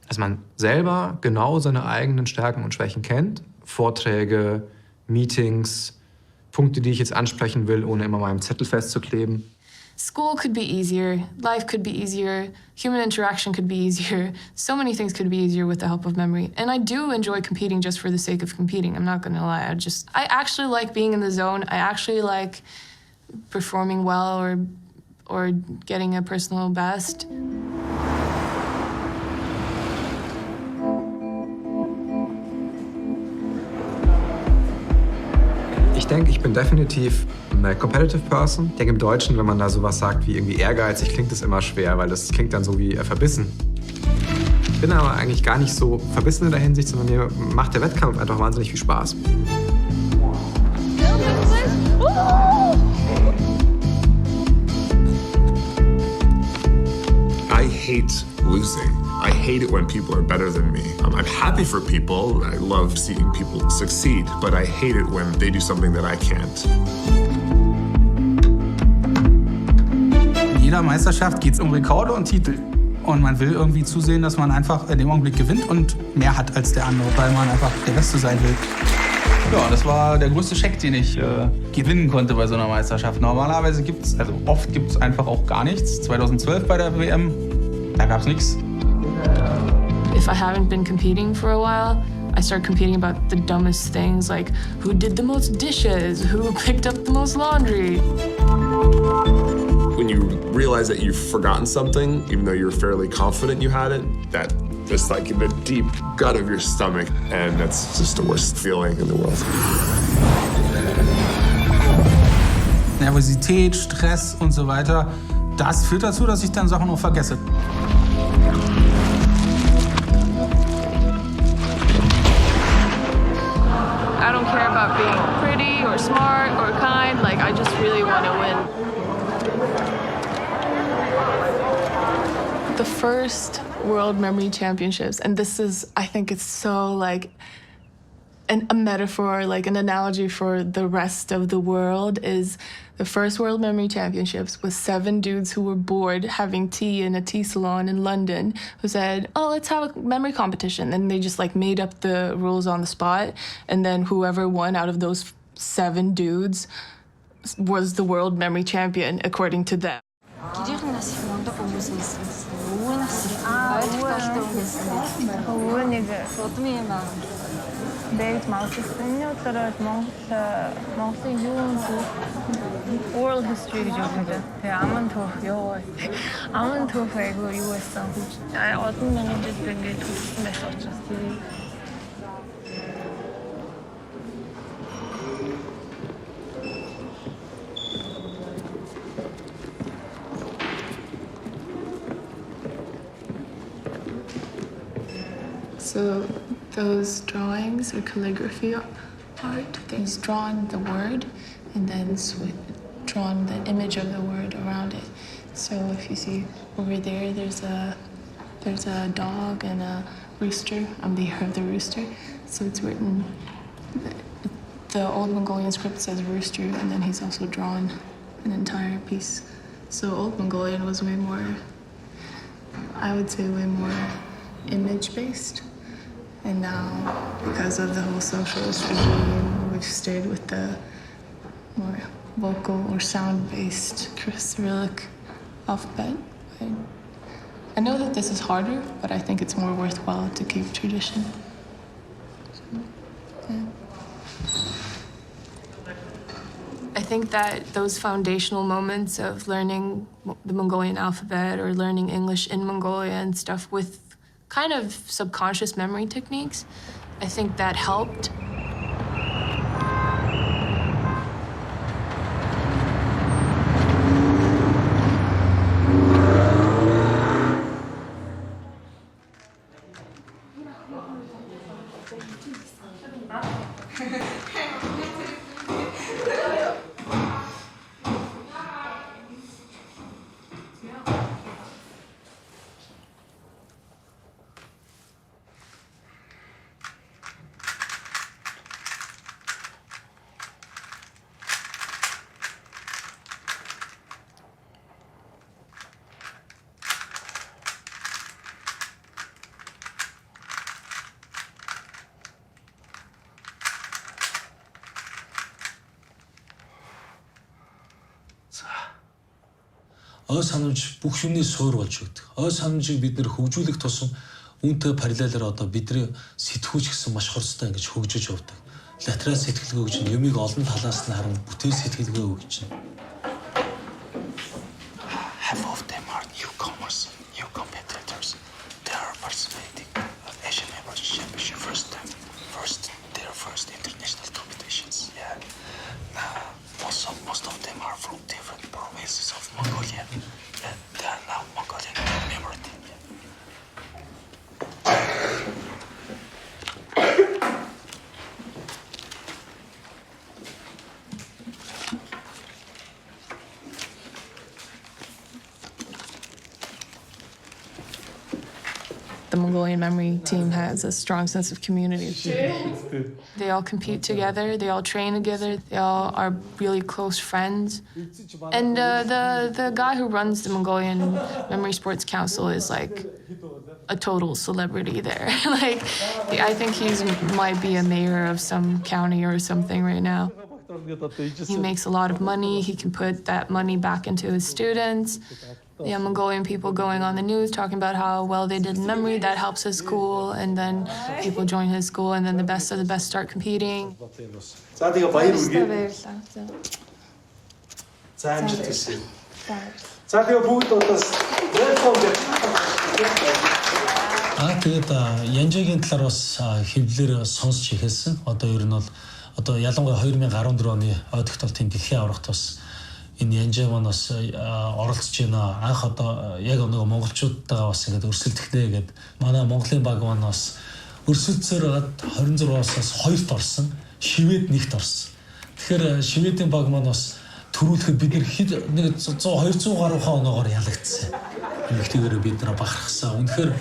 dass man selber genau seine eigenen Stärken und Schwächen kennt. Vorträge, Meetings, Punkte, die ich jetzt ansprechen will, ohne immer meinem Zettel festzukleben. School could be easier, life could be easier, human interaction could be easier. So many things could be easier with the help of memory. And I do enjoy competing just for the sake of competing. I'm not gonna lie. I actually like being in the zone. I actually like performing well or getting a personal best. Ich denke, ich bin definitiv eine competitive person. Ich denke, im Deutschen, wenn man da sowas sagt wie irgendwie ehrgeizig, klingt das immer schwer, weil das klingt dann so wie verbissen. Ich bin aber eigentlich gar nicht so verbissen in der Hinsicht, sondern mir macht der Wettkampf einfach wahnsinnig viel Spaß. I hate losing. I hate it when people are better than me. I'm happy for people. I love seeing people succeed, but I hate it when they do something that I can't. In jeder Meisterschaft geht es um Rekorde und Titel. Und man will irgendwie zusehen, dass man einfach in dem Augenblick gewinnt und mehr hat als der andere, weil man einfach der Beste sein will. Ja, das war der größte Scheck, den ich gewinnen konnte bei so einer Meisterschaft. Normalerweise oft gibt's einfach auch gar nichts. 2012 bei der WM, da gab's nichts. If I haven't been competing for a while, I start competing about the dumbest things, like who did the most dishes, who picked up the most laundry. When you realize that you've forgotten something, even though you're fairly confident you had it, that just like in the deep gut of your stomach, and that's just the worst feeling in the world. Nervosität, Stress und so weiter, das führt dazu, dass ich dann Sachen auch vergesse. I don't care about being pretty or smart or kind, like I just really want to win. The first World Memory Championships, and this is, I think it's so like a metaphor, like an analogy for the rest of the world, is the first World Memory Championships was 7 dudes who were bored having tea in a tea salon in London who said, oh, let's have a memory competition. And they just like made up the rules on the spot. And then whoever won out of those 7 dudes was the world memory champion, according to them. David 마우스는요, 마우스 oral history جوده. عمل توفيه عمل توفيه US. I 어떤 managers bring message. So those drawings or calligraphy art, he's drawn the word and then drawn the image of the word around it. So if you see over there, there's a dog and a rooster. I'm the year of the rooster. So it's written, the old Mongolian script says rooster, and then he's also drawn an entire piece. So old Mongolian was way more, I would say way more image-based. And now, because of the whole socialist regime, we've stayed with the more vocal or sound-based Cyrillic alphabet. I know that this is harder, but I think it's more worthwhile to keep tradition. So, yeah. I think that those foundational moments of learning the Mongolian alphabet or learning English in Mongolia and stuff with kind of subconscious memory techniques, I think that helped. Ой санамж бүх юмний суур болж өгдөг. Ой санамжийг бид нэр хөгжүүлэх тусам үүнтэй параллелаар одоо бидний сэтгүүч гэсэн маш хурцтай ингэж хөгжиж явдаг. Латерал сэтгэлгээ гэж юмыг олон талаас нь харан бүтээл сэтгэлгээ өгч. Half of them are newcomers, new competitors. They are participating at Asian Championship first their first international competitions. Yeah. Now, most of them are from different provinces of Mongolia, and they are now Mongolian memory team. The Mongolian memory team has a strong sense of community. They all compete together, they all train together, they all are really close friends. And the guy who runs the Mongolian Memory Sports Council is like a total celebrity there. Like, I think he might be a mayor of some county or something right now. He makes a lot of money, he can put that money back into his students. Yeah, Mongolian people going on the news talking about how well they did in memory, that helps his school, and then people join his school, and then the best of the best start competing. Тэгээд янжагийн талаар бас хэвлэлээр сонсч ихэлсэн. Одоо ер нь бол одоо ялангуяа 2014 оны ой тогтоолтын дэлхийн аврагт бас энэ янжаа маань бас оролцож байна. Анх одоо яг нөгөө монголчуудтайгаа бас ингээд өрсөлдөхнээ гээд манай Монголын баг маань бас өрсөлдсөөр хагаад 26-аас 2-т орсон, шивэд 1-т орсон. Тэгэхээр шивэдийн баг маань бас төрүүлэхэд бид нэг 100-200 гаруй оноогоор ялагдсан. Эмэгтэйгээр бид нар бахархсан. Үнэхээр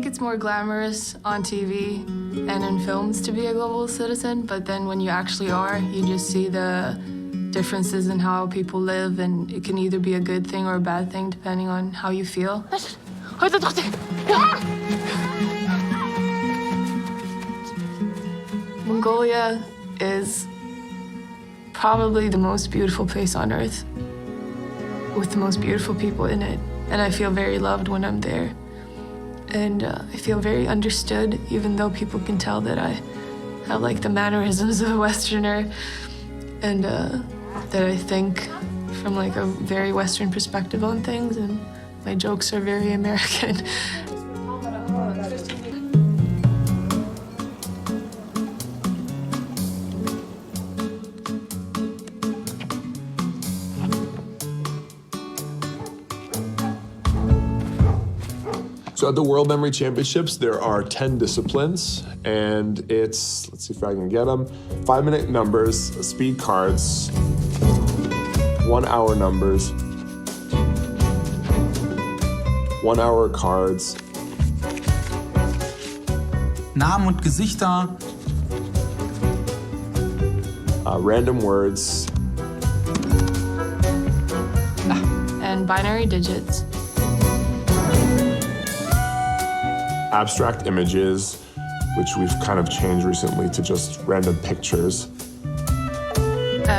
It's more glamorous on TV and in films to be a global citizen, but then when you actually are, you just see the differences in how people live, and it can either be a good thing or a bad thing depending on how you feel. Mongolia is probably the most beautiful place on earth with the most beautiful people in it, and I feel very loved when I'm there. And I feel very understood, even though people can tell that I have like the mannerisms of a Westerner, and that I think from like a very Western perspective on things, and my jokes are very American. So at the World Memory Championships, there are 10 disciplines, and it's, let's see if I can get them, 5-minute numbers, speed cards, 1-hour numbers, 1-hour cards. Namen und Gesichter. Random words. And binary digits. Abstract images, which we've kind of changed recently to just random pictures.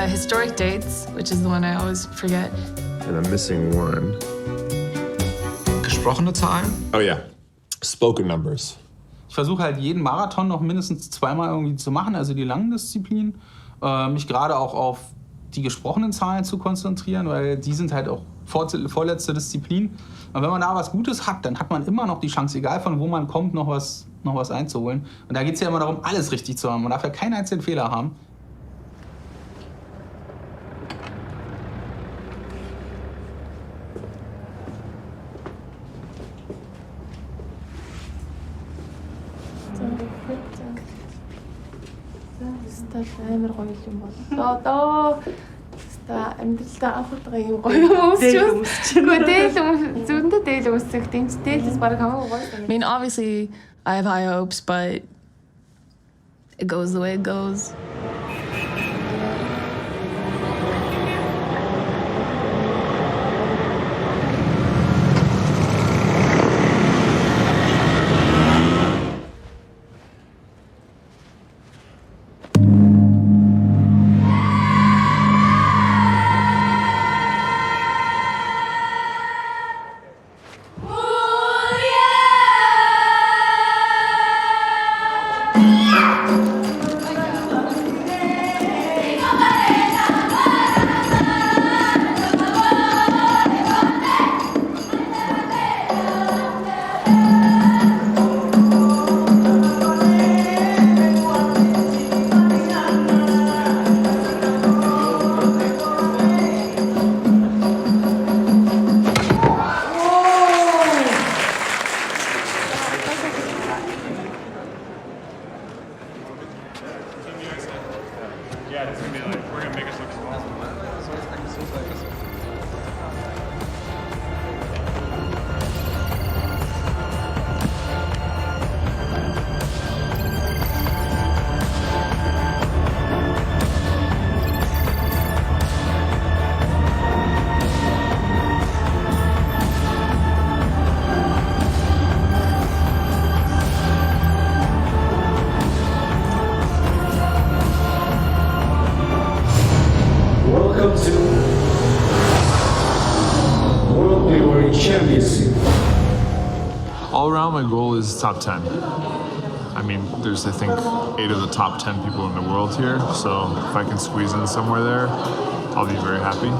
Historic dates, which is the one I always forget. And I'm missing one. Gesprochene Zahlen? Oh yeah, spoken numbers. Ich versuche halt jeden Marathon noch mindestens 2-mal irgendwie zu machen, also die langen Disziplinen. Mich gerade auch auf die gesprochenen Zahlen zu konzentrieren, weil die sind halt auch vorletzte Disziplin. Und wenn man da was Gutes hat, dann hat man immer noch die Chance, egal von wo man kommt, noch was einzuholen. Und da geht es ja immer darum, alles richtig zu haben. Man darf ja keinen einzigen Fehler haben. амар гоё юм бол. Одоо амьдралдаа анх удаа юм гоё өмсч. Зүүндээ дээл өмсөх. Дээлээс бараг хамаагүй гоё. I mean, obviously, I have high hopes, but it goes the way it goes. All around, my goal is top 10. I mean, there's, I think, 8 of the top 10 people in the world here, so if I can squeeze in somewhere there, I'll be very happy.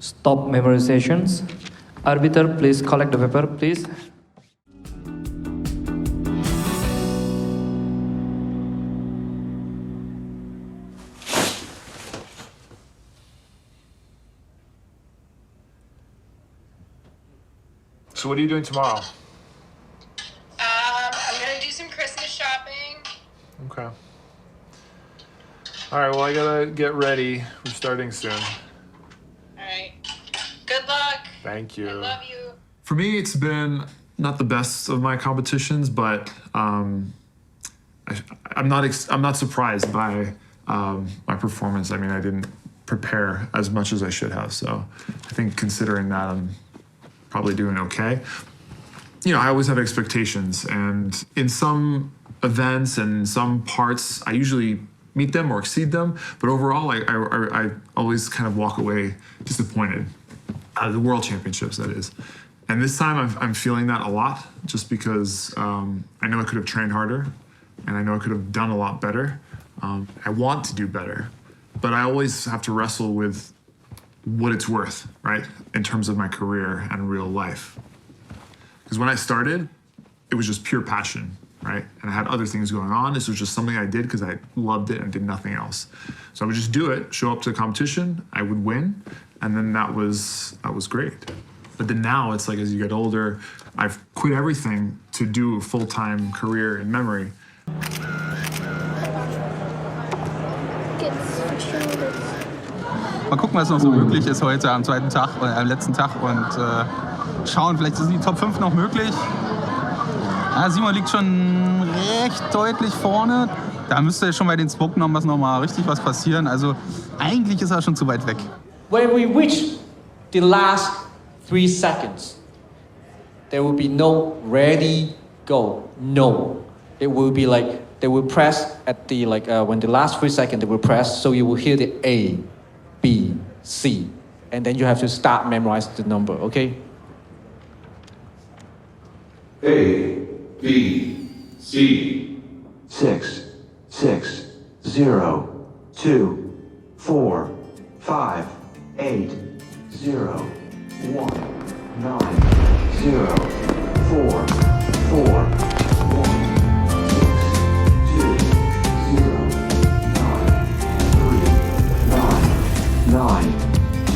Stop memorizations. Arbiter, please collect the paper, please. So what are you doing tomorrow? I'm gonna do some Christmas shopping. Okay. All right, well, I gotta get ready. We're starting soon. All right. Good luck. Thank you. I love you. For me, it's been not the best of my competitions, but I'm not surprised by my performance. I mean, I didn't prepare as much as I should have, so I think considering that, I'm probably doing okay. You know, I always have expectations, and in some events and some parts, I usually meet them or exceed them, but overall, I always kind of walk away disappointed. The World Championships, that is. And this time I'm feeling that a lot, just because I know I could have trained harder, and I know I could have done a lot better. I want to do better, but I always have to wrestle with what it's worth, right, in terms of my career and real life. Because when I started, it was just pure passion, right? And I had other things going on. This was just something I did because I loved it and did nothing else. So I would just do it, show up to the competition, I would win, and then that was great. But then now it's like, as you get older, I've quit everything to do a full-time career in memory. Mal gucken, was noch so möglich ist heute am zweiten Tag, am letzten Tag und schauen, vielleicht sind die Top 5 noch möglich. Ja, Simon liegt schon recht deutlich vorne. Da müsste ja schon bei den Spoke-Numbers nochmal richtig was passieren. Also eigentlich ist er schon zu weit weg. When we reach the last 3 seconds, there will be no ready, go, no. It will be like, they will press at the, when the last 3 seconds, they will press, so you will hear the A, B, C. And then you have to start memorize the number, okay? A, B, C. 6, 6, 0, 2, 4, 5, 8, 0, 1, 9, 0, 4, 4, 1. Nine,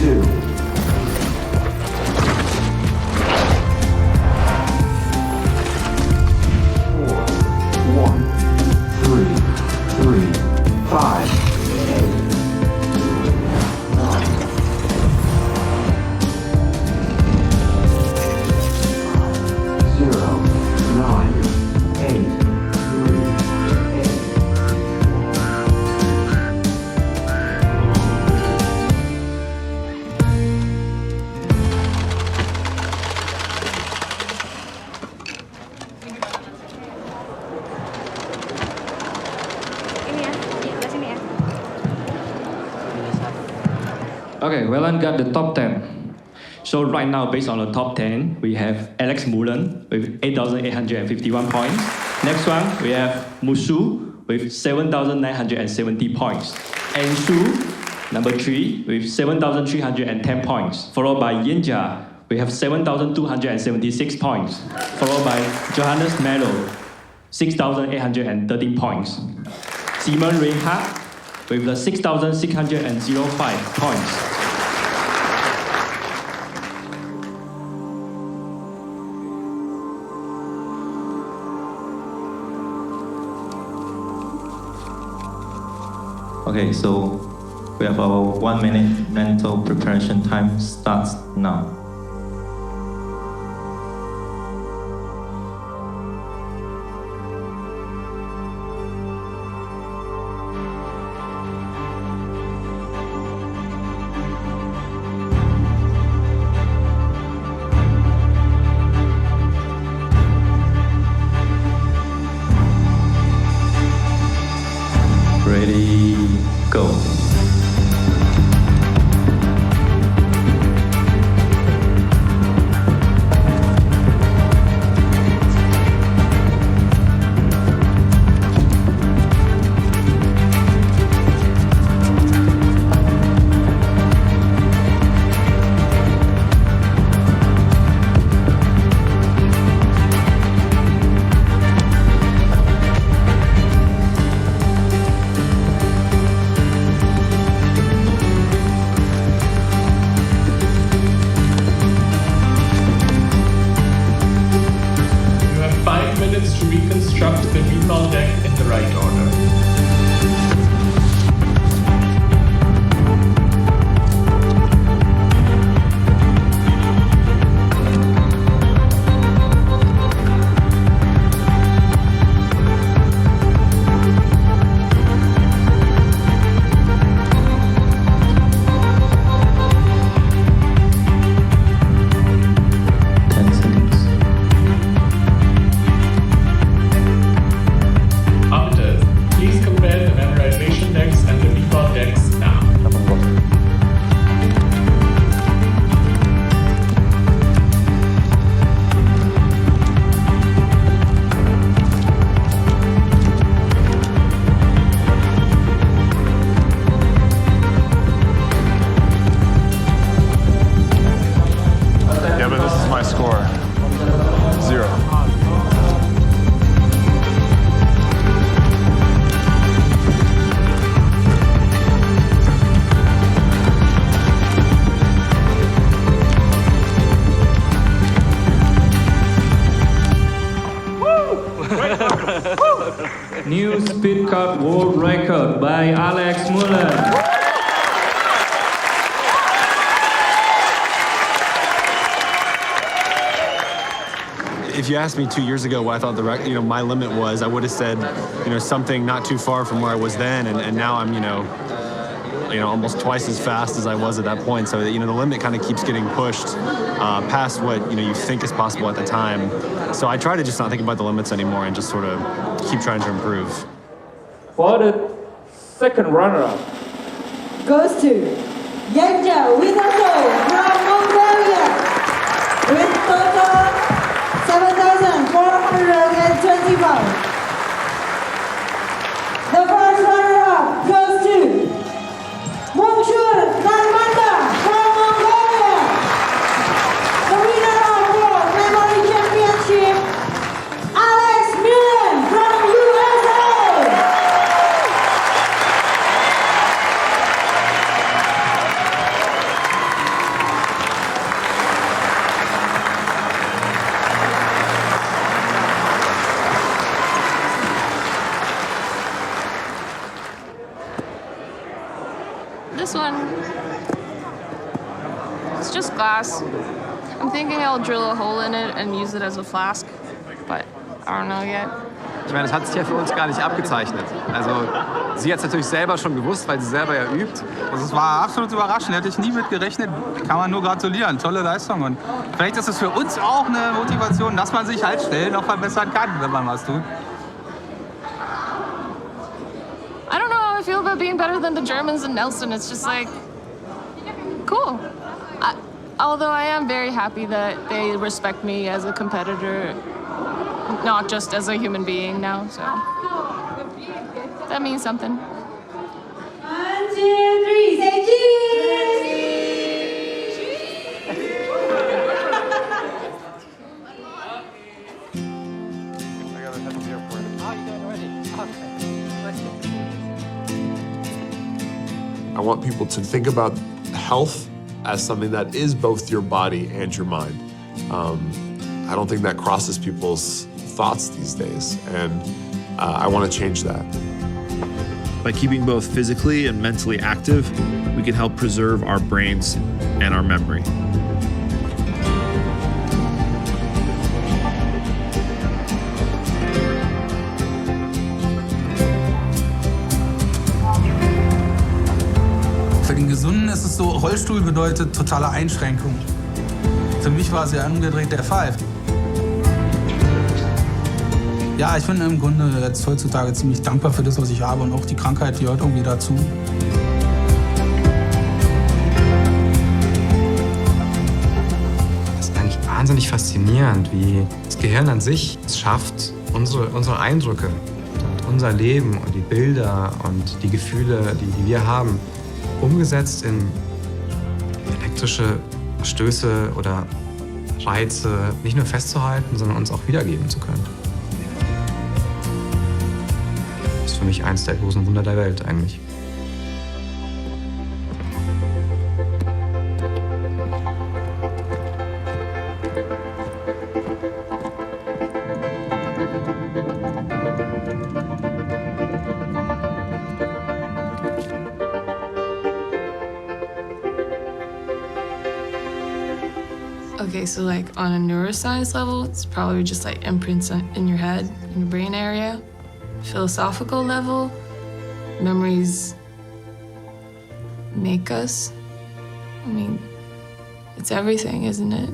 two. 4, 1, 3, 3, 5, 8, 9. 0, 9, 8, 3, 8. Okay, Welland got the top 10. So right now, based on the top 10, we have Alex Mullen with 8,851 points. Next one, we have Musu with 7,970 points. Ensu, number 3, with 7,310 points. Followed by Yenja, we have 7,276 points. Followed by Johannes Mello, 6,813 points. Simon Reinhardt with the 6,605 points. Okay, so we have our 1 minute mental preparation time starts now. Ready, go. To reconstruct the recall deck in the right order. New speed cut world record by Alex Mullen. If you asked me 2 years ago what I thought my limit was, I would have said, something not too far from where I was then, and now I'm, almost twice as fast as I was at that point. So, the limit kind of keeps getting pushed past what, you think is possible at the time. So I try to just not think about the limits anymore and just sort of keep trying to improve. For the second runner-up goes to Yanja Winato from Mongolia with total 7,425. The first runner-up goes to Mungshur Narmanda from Mongolia. The winner of World Memory Championship, Alex Mullen from USA. This one, it's just glass. I'm thinking I'll drill a hole in it and use it as a flask, but I don't know yet. Ich meine, das hat sich ja für uns gar nicht abgezeichnet. Also, sie hat es natürlich selber schon gewusst, weil sie selber ja übt. Also es war absolut überraschend, hätte ich nie mit gerechnet. Kann man nur gratulieren, tolle Leistung. Und vielleicht ist es für uns auch eine Motivation, dass man sich halt schnell noch verbessern kann, wenn man was tut. I don't know how I feel about being better than the Germans and Nelson. It's just like, cool. Although I am very happy that they respect me as a competitor, not just as a human being now, so that means something. 1, 2, 3, say cheers! I want people to think about health as something that is both your body and your mind. I don't think that crosses people's thoughts these days, and I want to change that. By keeping both physically and mentally active, we can help preserve our brains and our memory. Für den Gesunden ist es so, Rollstuhl bedeutet totale Einschränkung. Für mich war es ja umgedreht der Fall. Ja, ich bin im Grunde jetzt heutzutage ziemlich dankbar für das, was ich habe, und auch die Krankheit gehört irgendwie dazu. Das ist eigentlich wahnsinnig faszinierend, wie das Gehirn an sich es schafft, unsere Eindrücke und unser Leben und die Bilder und die Gefühle, die wir haben, umgesetzt in elektrische Stöße oder Reize nicht nur festzuhalten, sondern uns auch wiedergeben zu können. Das ist für mich eins der großen Wunder der Welt eigentlich. Okay, so like on a neuroscience level, it's probably just like imprints in your head, in your brain area. Philosophical level, memories make us. I mean, it's everything, isn't it?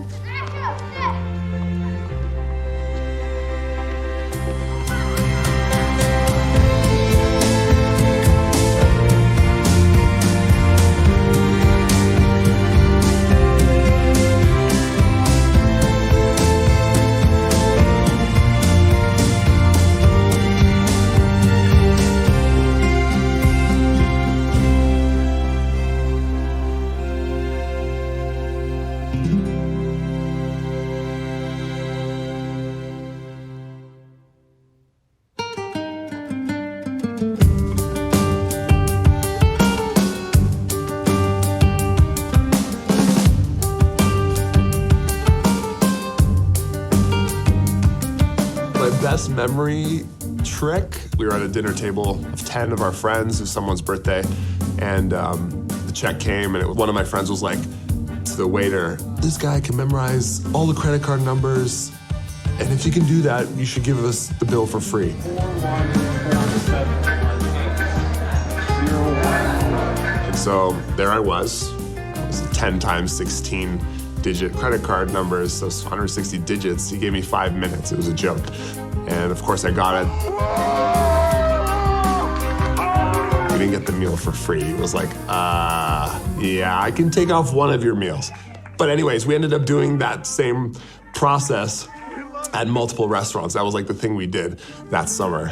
Best memory trick. We were at a dinner table of 10 of our friends. It was someone's birthday, and the check came, and one of my friends was like to the waiter, "This guy can memorize all the credit card numbers And if you can do that, you should give us the bill for free. And so there I was. It was 10 times 16 digit credit card numbers, those 160 digits. He gave me 5 minutes. It was a joke. And of course I got it. We didn't get the meal for free. It was like, yeah, I can take off one of your meals. But anyways, we ended up doing that same process at multiple restaurants. That was like the thing we did that summer.